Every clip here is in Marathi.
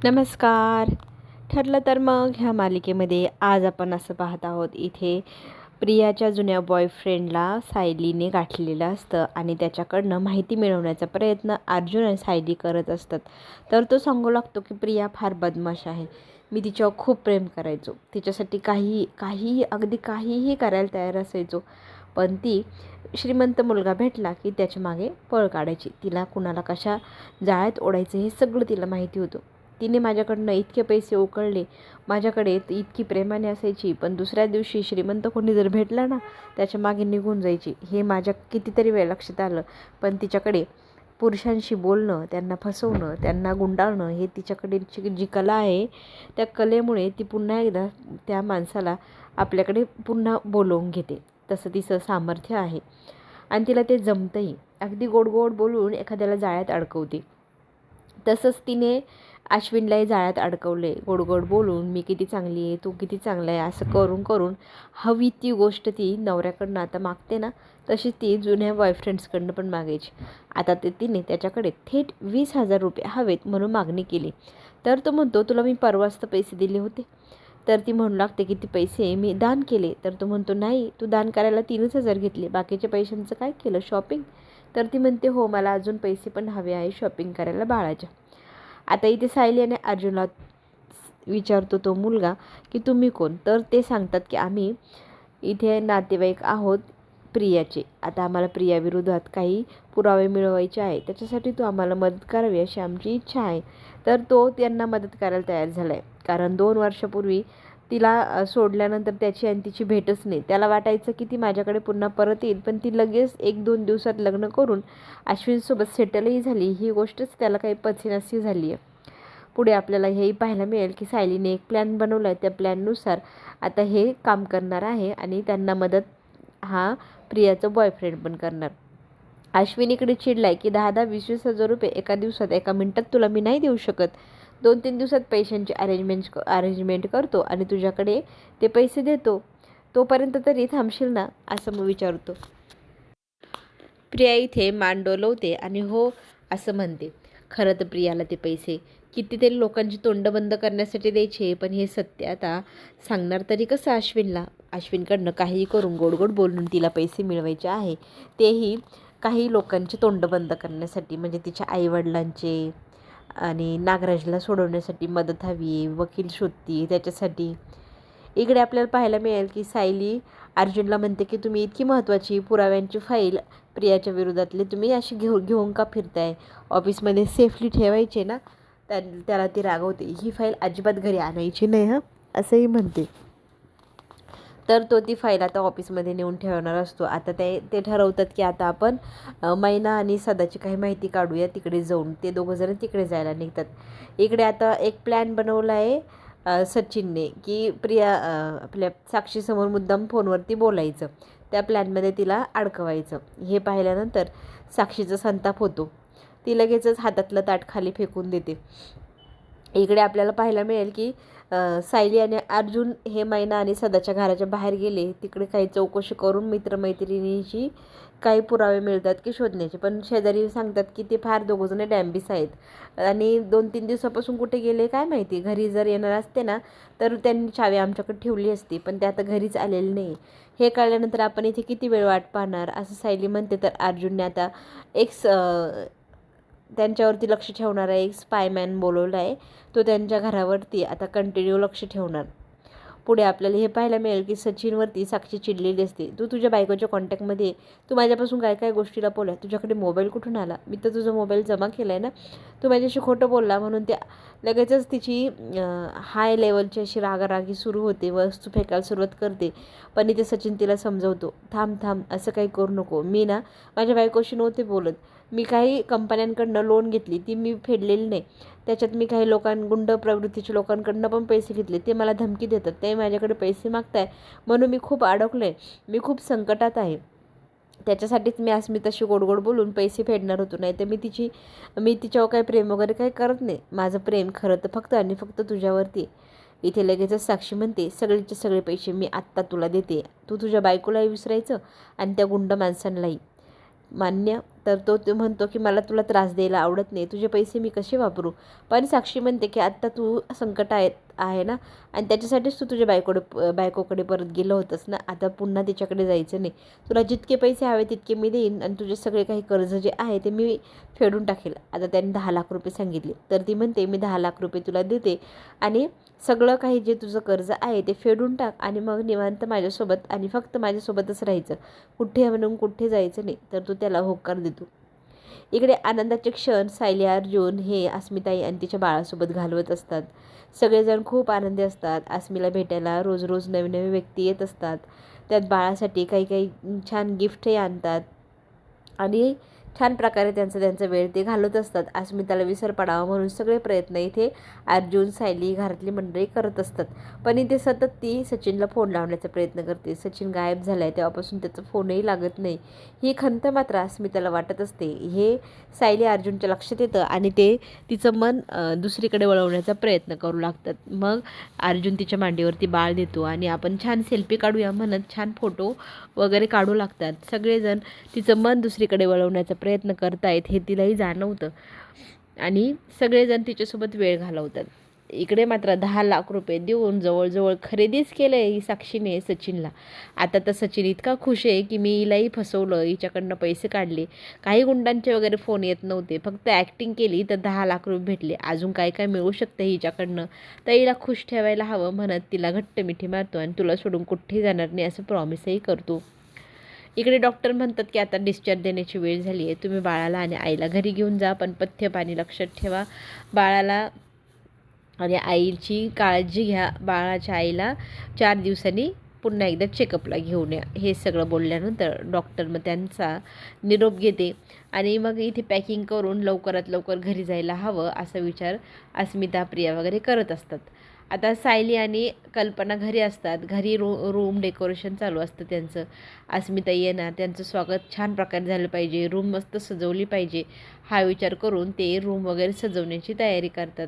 नमस्कार. ठरलं तर मग ह्या मालिकेमध्ये आज आपण असं पाहत आहोत, इथे प्रियाच्या जुन्या बॉयफ्रेंडला सायलीने गाठलेलं असतं आणि त्याच्याकडनं माहिती मिळवण्याचा प्रयत्न अर्जुन आणि सायली करत असतात. तर तो सांगू लागतो की प्रिया फार बदमाश आहे. मी तिच्यावर खूप प्रेम करायचो. तिच्यासाठी काहीही अगदी काहीही करायला तयार असायचो. पण ती श्रीमंत मुलगा भेटला की त्याच्या मागे पळ काढायची. तिला कुणाला कशा जाळ्यात ओढायचं हे सगळं तिला माहिती होतं. तिने माझ्याकडनं इतके पैसे उकळले, माझ्याकडे इतकी प्रेमाने असायची, पण दुसऱ्या दिवशी श्रीमंत कोणी जर भेटला ना, त्याच्या मागे निघून जायची. हे माझ्या कितीतरी वेळ लक्षात आलं. पण तिच्याकडे पुरुषांशी बोलणं, त्यांना फसवणं, त्यांना गुंडाळणं हे तिच्याकडे जी कला आहे, त्या कलेमुळे ती पुन्हा एकदा त्या माणसाला आपल्याकडे पुन्हा बोलवून घेते. तसं तिचं सामर्थ्य आहे आणि तिला ते जमतंही. अगदी गोड गोड बोलून एखाद्याला जाळ्यात अडकवते. तसंच तिने अश्विनलाही जाळ्यात अडकवले. गोड गोड बोलून मी किती चांगली आहे, तू किती चांगला आहे असं करून करून हवी ती गोष्ट ती नवऱ्याकडनं आता मागते ना, तशी ती जुन्या बॉयफ्रेंड्सकडनं पण मागायची. आता तिने त्याच्याकडे थेट 20,000 रुपये हवेत म्हणून मागणी केली. तर तो म्हणतो, तुला मी परवाच तर पैसे दिले होते. तर ती म्हणू लागते की ते पैसे मी दान केले. तर तो म्हणतो, नाही, तू दान करायला 3,000 घेतले, बाकीच्या पैशांचं काय केलं, शॉपिंग? तर ती म्हणते, हो, मला अजून पैसे पण हवे आहे शॉपिंग करायला बाळाच्या. आता इथे सायली आणि अर्जुनला विचारतो तो मुलगा की तुम्ही कोण? तर ते सांगतात की आम्ही इथे नातेवाईक आहोत प्रियाचे. आता आम्हाला प्रियाविरोधात काही पुरावे मिळवायचे आहे, त्याच्यासाठी तू आम्हाला मदत करावी अशी आमची इच्छा आहे. तर तो त्यांना मदत करायला तयार झाला आहे, कारण 2 वर्षापूर्वी तिला सोडल्यानंतर त्याची आणि तिची भेटच नाही. त्याला वाटायचं की ती माझ्याकडे पुन्हा परत येईल, पण ती लगेच 1-2 दिवसात लग्न करून अश्विनसोबत सेटलही झाली. ही गोष्टच त्याला काही पचेनाशी झाली आहे. पुढे आपल्याला हेही पाहायला मिळेल की सायलीने एक प्लॅन बनवला आहे. त्या प्लॅननुसार आता हे काम करणार आहे आणि त्यांना मदत हा प्रियाचा बॉयफ्रेंड पण करणार. अश्विन इकडे चिडलाय की 10-10, 20-20 हजार रुपये एका दिवसात, एका मिनिटात तुला मी नाही देऊ शकत. 2-3 दिवसात पैशांची अरेंजमेंट करतो आणि तुझ्याकडे ते पैसे देतो. तोपर्यंत तरी थांबशील ना, असं मग विचारतो. प्रिया इथे मान डोलवते आणि हो असं म्हणते. खरं तर प्रियाला ते पैसे कितीतरी लोकांची तोंड बंद करण्यासाठी द्यायचे, पण हे सत्य आता सांगणार तरी कसं अश्विनला? अश्विनकडनं काहीही करून गोड गोड बोलून तिला पैसे मिळवायचे आहे, तेही काही लोकांचे तोंड बंद करण्यासाठी. म्हणजे तिच्या आईवडिलांचे आणि नागराजला सोडवण्यासाठी मदत हवी, वकील शोधती त्याच्यासाठी. इकडे आपल्याला पाहायला मिळेल की सायली अर्जुनला म्हणते की तुम्ही इतकी महत्त्वाची पुराव्यांची फाईल प्रियाच्या विरोधातली तुम्ही अशी घेऊन का फिरताय? ऑफिसमध्ये सेफली ठेवायचे ना. त्याला ती रागवते, ही फाईल अजिबात घरी आणायची नाही हां, असंही म्हणते. तर तो ती फाईल आता ऑफिसमध्ये नेऊन ठेवणार असतो. आता ते ठरवतात की आता आपण मैना आणि सदाची काही माहिती काढूया तिकडे जाऊन. ते दोघंजण तिकडे जायला निघतात. इकडे आता एक प्लॅन बनवला आहे सचिनने की प्रिया आपल्या साक्षीसमोर मुद्दाम फोनवरती बोलायचं, त्या प्लॅनमध्ये तिला अडकवायचं. हे पाहिल्यानंतर साक्षीचा संताप होतो. ती लगेचच हातातलं ताट खाली फेकून देते. इकडे आपल्याला पाहायला मिळेल की सायली आणि अर्जुन हे मैना आणि सदाच्या घराच्या बाहेर गेले. तिकडे काही चौकशी करून मित्रमैत्रिणीची काही पुरावे मिळतात की शोधण्याचे, पण शेजारी सांगतात की ते फार दोघंजण डॅम्बिस आहेत आणि 2-3 दिवसापासून कुठे गेले काय माहिती. घरी जर येणार असते ना, तर त्यांनी चावी आमच्याकडे ठेवली असती, पण ते आता घरीच आलेले नाही. हे कळल्यानंतर आपण इथे किती वेळ वाट पाहणार, असं सायली म्हणते. तर अर्जुनने आता एक त्यांच्यावरती लक्ष ठेवणारा एक स्पायमॅन बोलवला आहे. तो त्यांच्या घरावरती आता कंटिन्यू लक्ष ठेवणार. पुढे आपल्याला हे पाहायला मिळेल की सचिनवरती साक्षी चिडलेली असते. तू तुझ्या बायकोच्या कॉन्टॅक्टमध्ये तू माझ्यापासून काय काय गोष्टी लपवल्या, तुझ्याकडे मोबाईल कुठून आला? मी तर तुझा मोबाईल जमा केला आहे ना. तू माझ्याशी खोटं बोलला म्हणून त्या लगेचच तिची हाय लेवलची अशी रागारागी सुरू होते, वस्तू फेकायला सुरुवात करते. पण इथे सचिन तिला समजवतो, थांब थांब, असं काही करू नको. मी ना माझ्या बायकोशी नव्हते बोलत. मी काही कंपन्यांकडनं लोन घेतली, ती मी फेडलेली नाही. त्याच्यात मी काही गुंड प्रवृत्तीच्या लोकांकडनं पण पैसे घेतले. ते मला धमकी देतात, ते माझ्याकडे पैसे मागताय म्हणून मी खूप अडकलो आहे, मी खूप संकटात आहे. त्याच्यासाठीच मी अस्मिताशी गोड गोड बोलून पैसे फेडणार होतो. नाही तर मी तिच्यावर काही प्रेम वगैरे काही करत नाही. माझं प्रेम खरं तर फक्त आणि फक्त तुझ्यावरती. इथे लगेचच साक्षी म्हणते, सगळेचे सगळे पैसे मी आत्ता तुला देते. तू तुझ्या बायकोलाही विसरायचं आणि त्या गुंड माणसांनाही. मान्य. तर तो म्हणतो की मला तुला त्रास द्यायला आवडत नाही, तुझे पैसे मी कसे वापरू. पण साक्षी म्हणते की आत्ता तू संकट आहे ना, आणि त्याच्यासाठीच तू तुझ्या बायकोकडे परत गेलं होतंस ना, आता पुन्हा तिच्याकडे जायचं नाही. तुला जितके पैसे हवे तितके मी देईन आणि तुझे सगळे काही कर्ज जे आहे ते मी फेडून टाकेल. आता त्यांनी 10 लाख रुपये सांगितले, तर ती म्हणते मी 10 लाख रुपये तुला देते आणि सगळं काही जे तुझं कर्ज आहे ते फेडून टाक आणि मग निवांत माझ्यासोबत आणि फक्त माझ्यासोबतच राहायचं, कुठे म्हणून कुठे जायचं नाही. तर तू त्याला होकार देतो. इकडे आनंदाचे क्षण सायली, अर्जुन हे अस्मिताई आणि तिच्या बाळासोबत घालवत असतात. सगळेजण खूप आनंदी असतात. अस्मीला भेटायला रोज रोज नवीन नवीन व्यक्ती येत असतात. त्यात बाळासाठी काही काही छान गिफ्टही आणतात आणि छान प्रकारे त्यांचा वेळ ते घालवत असतात. अस्मिताला विसर पडावा म्हणून सगळे प्रयत्न इथे अर्जुन, सायली, घरातली मंडळी करत असतात. पण इथे सतत ती सचिनला फोन लावण्याचा प्रयत्न करते. सचिन गायब झाला आहे तेव्हापासून त्याचा फोनही लागत नाही. ही खंत मात्र अस्मिताला वाटत असते. हे सायली अर्जुनच्या लक्षात येतं आणि ते तिचं मन दुसरीकडे वळवण्याचा प्रयत्न करू लागतात. मग अर्जुन तिच्या मांडीवरती बाळ देतो आणि आपण छान सेल्फी काढूया म्हणत छान फोटो वगैरे काढू लागतात. सगळेजण तिचं मन दुसरीकडे वळवण्याचा प्रयत्न करतायत हे तिलाही जाणवतं आणि सगळेजण तिच्यासोबत वेळ घालवतात. इकडे मात्र 10 लाख रुपये देऊन जवळजवळ खरेदीच केलं आहे ही साक्षीने सचिनला. आता तर सचिन इतका खुश आहे की मी हिलाही फसवलं, हिच्याकडनं पैसे काढले. काही गुंडांचे वगैरे फोन येत नव्हते, फक्त ॲक्टिंग केली तर 10 लाख रुपये भेटले. अजून काय काय मिळू शकतं हिच्याकडनं, तर हिला खुश ठेवायला हवं म्हणत तिला घट्ट मिठी मारतो आणि तुला सोडून कुठेही जाणार नाही असं प्रॉमिसही करतो. इकडे डॉक्टर म्हणतात की आता डिस्चार्ज देण्याची वेळ झाली आहे, तुम्ही बाळाला आणि आईला घरी घेऊन जा, पण पथ्य पाणी लक्षात ठेवा, बाळाला आणि आईची काळजी घ्या. बाळाच्या आईला 4 दिवसांनी पुन्हा एकदा चेकअपला घेऊन या. हे सगळं बोलल्यानंतर डॉक्टर मग त्यांचा निरोप घेते आणि मग इथे पॅकिंग करून लवकरात लवकर घरी जायला हवं असा विचार अस्मिता, प्रिया वगैरे करत असतात. आता सायली आणि कल्पना घरी असतात. घरी रूम डेकोरेशन चालू असतं त्यांचं. अस्मिता येणार, त्यांचं स्वागत छान प्रकारे झालं पाहिजे, रूम मस्त सजवली पाहिजे हा विचार करून ते रूम वगैरे सजवण्याची तयारी करतात.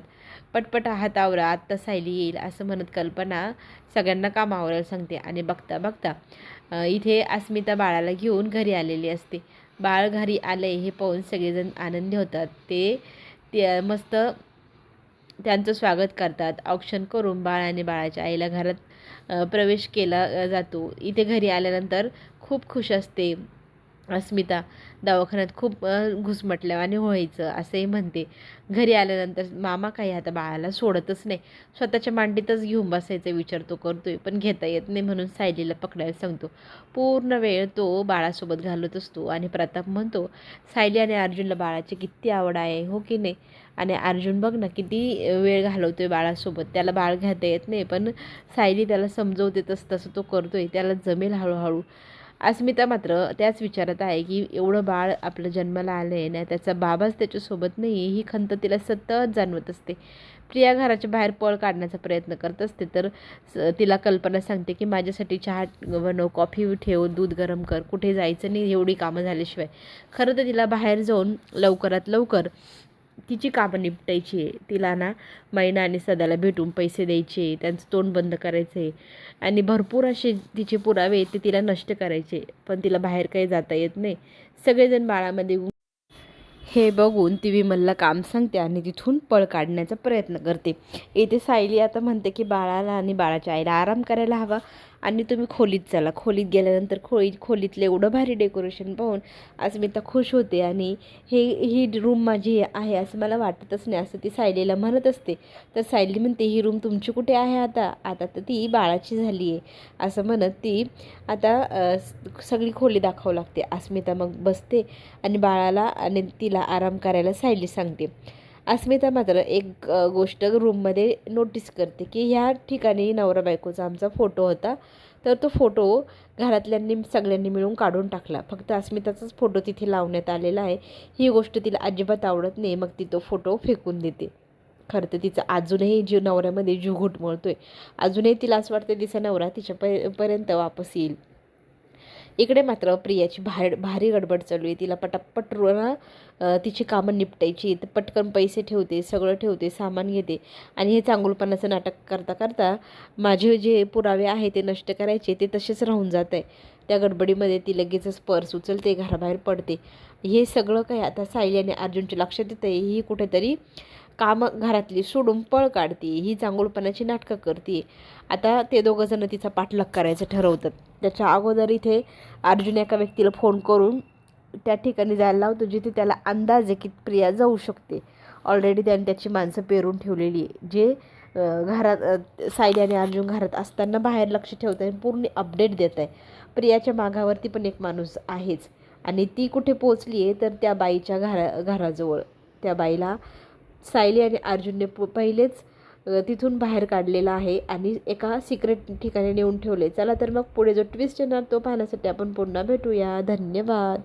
पटपट हात आवरा, आत्ता सायली येईल असं म्हणत कल्पना सगळ्यांना काम आवरायला सांगते आणि बघता बघता इथे अस्मिता बाळाला घेऊन घरी आलेली असते. बाळ घरी आले हे पाहून सगळेजण आनंदी होतात. ते मस्त त्यांचं स्वागत करतात. औक्षण करून बाळ आणि बाळाच्या आईला घरात प्रवेश केला जातो. इथे घरी आल्यानंतर खूप खुश असते अस्मिता. दवाखान्यात खूप घुसमटल्यावाने व्हायचं असंही म्हणते. घरी आल्यानंतर मामा काही आता बाळाला सोडतच नाही, स्वतःच्या मांडीतच घेऊन बसायचा विचार तो करतोय, पण घेता येत नाही म्हणून सायलीला पकडायला सांगतो. पूर्ण वेळ तो बाळासोबत घालवत असतो आणि प्रताप म्हणतो सायली आणि अर्जुनला बाळाची किती आवड आहे, हो की नाही. आणि अर्जुन बघ ना किती वेळ घालवतोय बाळासोबत, त्याला बाळ घेता येत नाही पण सायली त्याला समजवते तसं तो करतोय, त्याला जमेल हळूहळू. अस्मिता मात्र त्याच विचारात आहे की एवढं बाळ आपलं जन्माला आलं आहे ना, त्याचा बाबाच त्याच्यासोबत नाही ही खंत तिला सतत जाणवत असते. प्रिया घराच्या बाहेर पळ काढण्याचा प्रयत्न करत असते तर तिला कल्पना सांगते की माझ्यासाठी चहा बनव, कॉफी ठेव, दूध गरम कर, कुठे जायचं नाही एवढी कामं झाल्याशिवाय. खरं तर तिला बाहेर जाऊन लवकरात लवकर तिची कामं निपटायची आहे. तिला ना मैना आणि सदाला भेटून पैसे द्यायचे, त्यांचं तोंड बंद करायचे आणि भरपूर असे तिचे पुरावे ते तिला नष्ट करायचे, पण तिला बाहेर काही जाता येत नाही. सगळेजण बाळामध्ये हे बघून ती विमलला काम सांगते आणि तिथून पळ काढण्याचा प्रयत्न करते. इथे सायली आता म्हणते की बाळाला आणि बाळाच्या आईला आराम करायला हवा आणि तुम्ही खोलीत चला. खोलीत गेल्यानंतर खोलीतलं एवढं भारी डेकोरेशन पाहून अस्मिता खुश होते आणि ही रूम माझी आहे असं मला वाटतच नाही असं ती सायलीला म्हणत असते. तर सायली म्हणते ही रूम तुमची कुठे आहे, आता तर ती बाळाची झाली आहे असं म्हणत ती आता सगळी खोली दाखवू लागते. अस्मिता मग बसते आणि बाळाला आणि तिला आराम करायला सायली सांगते. अस्मिता मात्र एक गोष्ट रूममध्ये नोटीस करते की ह्या ठिकाणी नवरा बायकोचा आमचा फोटो होता, तर तो फोटो घरातल्यांनी सगळ्यांनी मिळून काढून टाकला, फक्त अस्मिताचाच फोटो तिथे लावण्यात आलेला आहे. ही गोष्ट तिला अजिबात आवडत नाही. मग ती तो फोटो फेकून देते. खरं तर तिचा अजूनही नवऱ्यामध्ये जीव घुटमळतोय. अजूनही तिला असं वाटतं तिचा नवरा तिच्यापर्यंत वापस येईल. इकडे मात्र प्रियाची भारी गडबड चालू आहे. तिला पटापट तिची कामं निपटायची, तर पटकन पैसे ठेवते, सगळं ठेवते, सामान घेते आणि हे चांगुलपणाचं नाटक करता करता माझे जे पुरावे आहे ते नष्ट करायचे ते तसेच राहून जात आहे. त्या गडबडीमध्ये ती लगेचच पर्स उचलते, घराबाहेर पडते. हे सगळं काही आता सायली आणि अर्जुनच्या लक्षात येतं आहे. ही कुठेतरी कामं घरातली सोडून पळ काढते, ही चांगुलपणाची नाटकं करते. आता ते दोघंजणं तिचा पाठलाग करायचं ठरवतात. त्याच्या अगोदर इथे अर्जुन एका व्यक्तीला फोन करून त्या ठिकाणी जायला लावतो जिथे त्याला अंदाज आहे की प्रिया जाऊ शकते. ऑलरेडी त्याने त्याची माणसं पेरून ठेवलेली आहे, जे घरात सायली आणि अर्जुन घरात असताना बाहेर लक्ष ठेवत आहे, पूर्ण अपडेट देत आहे. प्रियाच्या मागावरती पण एक माणूस आहेच आणि ती कुठे पोचली आहे तर त्या बाईच्या घराजवळ. त्या बाईला सायली आणि अर्जुनने पहिलेच तिथून बाहेर काढलेला आहे आणि एका सिक्रेट ठिकाणी नेऊन ठेवले. चला तर मग पुढे जो ट्विस्ट येणार तो पाहण्यासाठी आपण पुन्हा भेटूया. धन्यवाद.